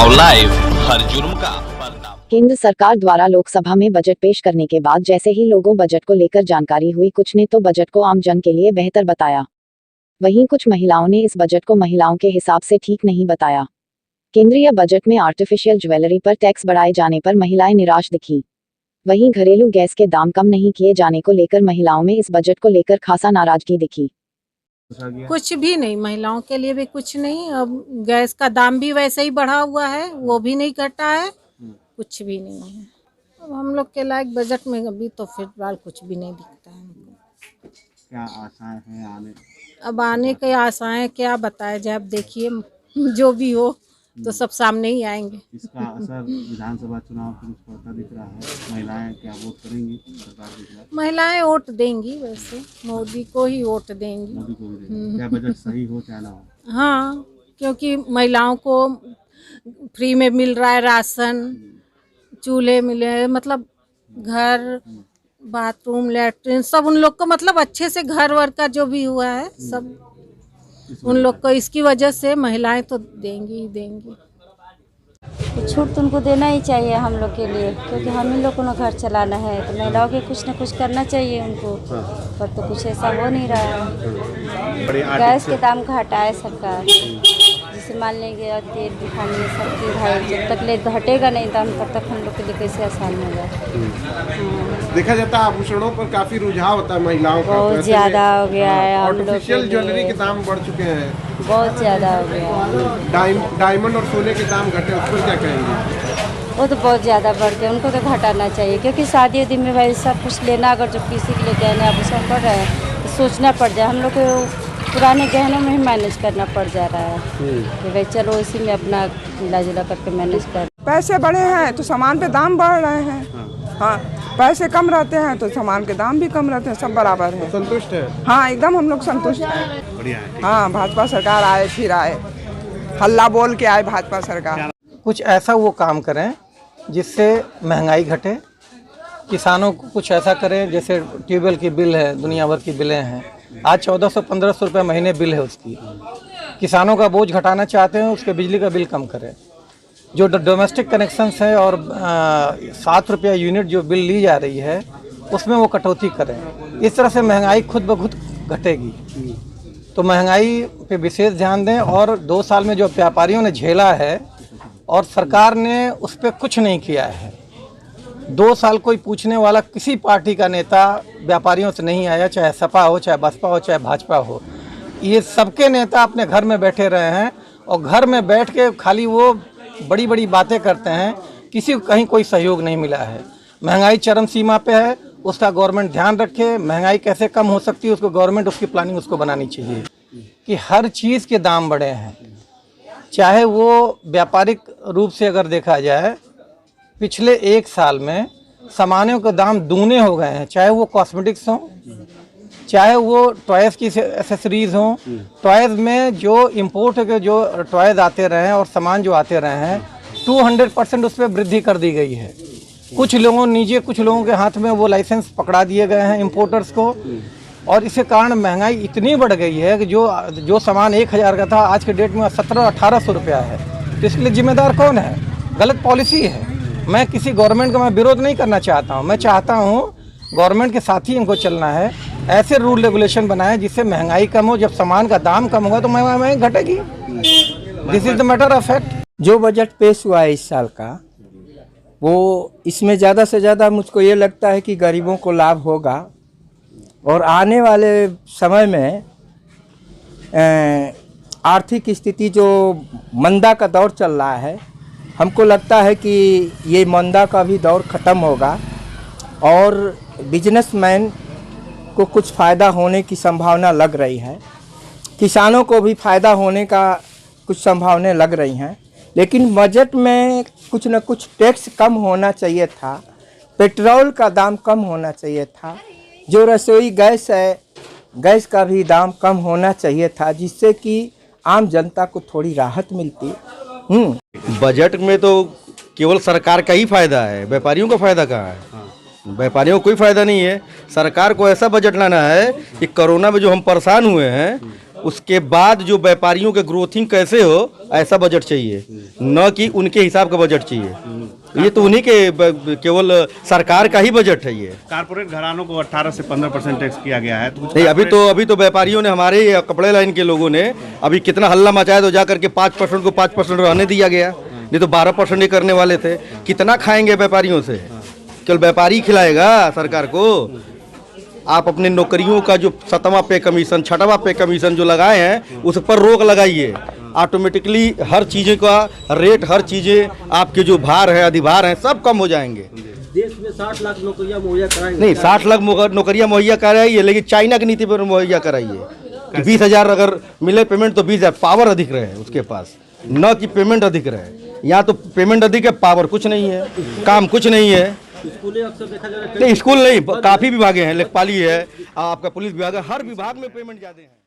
Now live, हर जुर्म का पर्दा। केंद्र सरकार द्वारा लोकसभा में बजट पेश करने के बाद जैसे ही लोगों बजट को लेकर जानकारी हुई, कुछ ने तो बजट को आम जन के लिए बेहतर बताया, वहीं कुछ महिलाओं ने इस बजट को महिलाओं के हिसाब से ठीक नहीं बताया। केंद्रीय बजट में आर्टिफिशियल ज्वेलरी पर टैक्स बढ़ाए जाने पर महिलाएं निराश दिखी। वहीं घरेलू गैस के दाम कम नहीं किए जाने को लेकर महिलाओं में इस बजट को लेकर खासा नाराजगी दिखी। कुछ भी नहीं, महिलाओं के लिए भी कुछ नहीं। अब गैस का दाम भी वैसे ही बढ़ा हुआ है, वो भी नहीं घटा है, कुछ भी नहीं है। अब हम लोग के लायक बजट में अभी तो फिलहाल कुछ भी नहीं दिखता है हमको। क्या आशाएं हैं आने? अब आने की आशाएं क्या बताया जाए, अब देखिए जो भी हो तो सब सामने ही आएंगे। इसका असर विधानसभा चुनाव पर कुछ पड़ता दिख रहा है। महिलाएं क्या वोट करेंगी सरकार के खिलाफ? महिलाएं वोट देंगी, वैसे मोदी को ही वोट देंगी। मोदी को भी देंगी। क्या बजट सही हो चाहे ना हो? हाँ, क्योंकि महिलाओं को फ्री में मिल रहा है राशन, चूल्हे मिले, मतलब घर, बाथरूम, लैट्रिन सब उन लोग को, मतलब अच्छे से घर वर का जो भी हुआ है सब उन लोग को, इसकी वजह से महिलाएं तो देंगी ही देंगी। छूट तो उनको देना ही चाहिए हम लोग के लिए, क्योंकि हम ही लोग को ना घर चलाना है, तो महिलाओं के कुछ ना कुछ करना चाहिए उनको, पर तो कुछ ऐसा हो नहीं रहा है। गैस के दाम घटाए सरकार, जैसे मान लेंगे तेल दिखाने सबकी भाई, जब तक ले घटेगा नहीं दाम तब तक हम लोग के लिए कैसे आसान होगा। देखा जाता है आभूषणों पर काफी रुझान होता है महिलाओं का, बहुत ज़्यादा हो गया है। आर्टिफिशियल ज्वेलरी के दाम बढ़ चुके हैं, बहुत ज़्यादा हो गया है। डायमंड और सोने के दाम घटे, उस पर क्या कहेंगे? वो तो बहुत ज़्यादा बढ़ गया, उनको तो घटाना चाहिए, क्योंकि शादी उदी में भाई सब कुछ लेना, अगर जो किसी के लिए गहने आभूषण पड़ रहे हैं तो सोचना पड़ जाए। हम लोग को पुराने गहनों में ही मैनेज करना पड़ जा रहा है कि भाई चलो इसी में अपना मिला जुला करके मैनेज कर। पैसे बढ़े हैं तो सामान पे दाम बढ़ रहे हैं। हाँ, पैसे कम रहते हैं तो सामान के दाम भी कम रहते हैं, सब बराबर है। संतुष्ट है? हाँ, एकदम हम लोग संतुष्ट हैं। बढ़िया है। हाँ, भाजपा सरकार आए, फिर आए, हल्ला बोल के आए भाजपा सरकार। कुछ ऐसा वो काम करें जिससे महंगाई घटे, किसानों को कुछ ऐसा करें, जैसे ट्यूबवेल की बिल है, दुनिया भर की बिलें हैं, आज 1400-1500 रुपये महीने बिल है उसकी। किसानों का बोझ घटाना चाहते हैं, उसके बिजली का बिल कम करें। जो डोमेस्टिक कनेक्शंस है और 7 रुपया यूनिट जो बिल ली जा रही है उसमें वो कटौती करें। इस तरह से महंगाई खुद ब खुद घटेगी। तो महंगाई पे विशेष ध्यान दें। और 2 साल में जो व्यापारियों ने झेला है और सरकार ने उस पर कुछ नहीं किया है। 2 साल कोई पूछने वाला किसी पार्टी का नेता व्यापारियों से नहीं आया, चाहे सपा हो, चाहे बसपा हो, चाहे भाजपा हो। ये सबके नेता अपने घर में बैठे रहे हैं और घर में बैठ के खाली वो बड़ी बड़ी बातें करते हैं, किसी को कहीं कोई सहयोग नहीं मिला है। महंगाई चरम सीमा पे है, उसका गवर्नमेंट ध्यान रखे। महंगाई कैसे कम हो सकती है उसको गवर्नमेंट, उसकी प्लानिंग उसको बनानी चाहिए कि हर चीज़ के दाम बढ़े हैं। चाहे वो व्यापारिक रूप से अगर देखा जाए, पिछले 1 साल में सामानों के दाम दूने हो गए हैं, चाहे वो कॉस्मेटिक्स हों, चाहे वो टॉयज़ की एसेसरीज़ हों। टॉयज़ में जो इम्पोर्ट के जो टॉयज़ आते रहे हैं और सामान जो आते रहे हैं, 200% उस पर वृद्धि कर दी गई है। कुछ लोगों के हाथ में वो लाइसेंस पकड़ा दिए गए हैं इम्पोर्टर्स को, और इसके कारण महंगाई इतनी बढ़ गई है कि जो सामान 1000 का था आज के डेट में 1700-1800 रुपया है। तो इसके लिए जिम्मेदार कौन है? गलत पॉलिसी है। मैं किसी गवर्नमेंट का मैं विरोध नहीं करना चाहता हूँ, मैं चाहता हूँ गवर्नमेंट के साथ ही इनको चलना है। ऐसे रूल रेगुलेशन बनाए जिससे महंगाई कम हो। जब सामान का दाम कम होगा तो महंगाई घटेगी। This is the matter of fact. जो बजट पेश हुआ है इस साल का, वो इसमें ज़्यादा से ज़्यादा मुझको ये लगता है कि गरीबों को लाभ होगा। और आने वाले समय में आर्थिक स्थिति जो मंदा का दौर चल रहा है, हमको लगता है कि ये मंदा का भी दौर ख़त्म होगा और बिजनेसमैन को कुछ फ़ायदा होने की संभावना लग रही है। किसानों को भी फ़ायदा होने का कुछ संभावनाएं लग रही हैं। लेकिन बजट में कुछ न कुछ टैक्स कम होना चाहिए था, पेट्रोल का दाम कम होना चाहिए था, जो रसोई गैस है गैस का भी दाम कम होना चाहिए था, जिससे कि आम जनता को थोड़ी राहत मिलती। बजट में तो केवल सरकार का ही फायदा है, व्यापारियों का फायदा कहाँ है? व्यापारियों को कोई फायदा नहीं है। सरकार को ऐसा बजट लाना है कि कोरोना में जो हम परेशान हुए हैं उसके बाद जो व्यापारियों के ग्रोथिंग कैसे हो ऐसा बजट चाहिए, न कि उनके हिसाब का बजट चाहिए। ये तो उन्हीं के केवल सरकार का ही बजट है। ये कारपोरेट घरानों को 18 से 15% टैक्स किया गया है। तो नहीं, अभी तो व्यापारियों ने, हमारे कपड़े लाइन के लोगों ने अभी कितना हल्ला मचाया, तो जाकर के 5% को 5% रहने दिया गया, नहीं तो 12% ही करने वाले थे। कितना खाएंगे व्यापारियों से? केवल व्यापारी खिलाएगा सरकार को? आप अपने नौकरियों का जो 7वां पे कमीशन, 6वां पे कमीशन जो लगाए हैं उस पर रोक लगाइए। ऑटोमेटिकली हर चीज़ें का रेट, हर चीज़ें आपके जो भार है, अधिभार हैं, सब कम हो जाएंगे। देश में 60 लाख नौकरियां मुहैया कराएंगे। नहीं, 60 लाख नौकरियां मुहैया कराइए, लेकिन चाइना की नीति पर मुहैया कराइए कि 20,000 अगर मिले पेमेंट तो 20,000, पावर अधिक रहे उसके पास, न कि पेमेंट अधिक रहे। यहाँ तो पेमेंट अधिक है, पावर कुछ नहीं है, काम कुछ नहीं है। स्कूलें अक्सर देखा जा रहा है, नहीं स्कूल नहीं, काफ़ी विभागें हैं, लेखपाली है, आपका पुलिस विभाग है, हर विभाग में पेमेंट ज़्यादा है।